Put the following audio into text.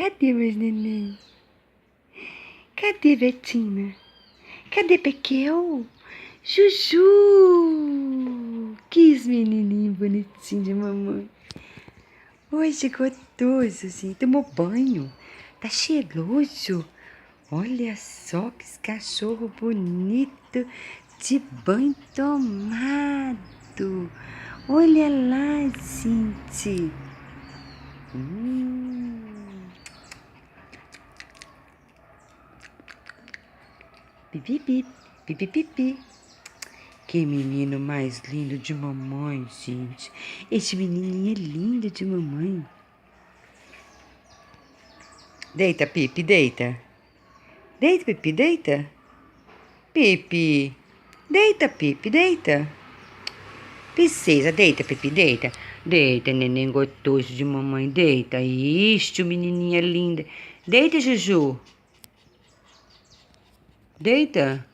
Cadê meus neném? Cadê Betina? Cadê Pequel? Juju! Que menininho bonitinho de mamãe. Hoje gostoso, assim. Tomou banho. Tá cheiroso. Olha só que cachorro bonito de banho tomado. Olha lá, gente. Pipi, pipi, pipi, pipi. Que menino mais lindo de mamãe, gente. Esse menininho é lindo de mamãe. Deita, Pipi, deita. Deita, Pipi, deita. Pipi. Deita, Pipi, deita. Princesa, deita, Pipi, deita. Deita, neném gostoso de mamãe, deita. Isto, menininha linda. Deita, Juju. Deita.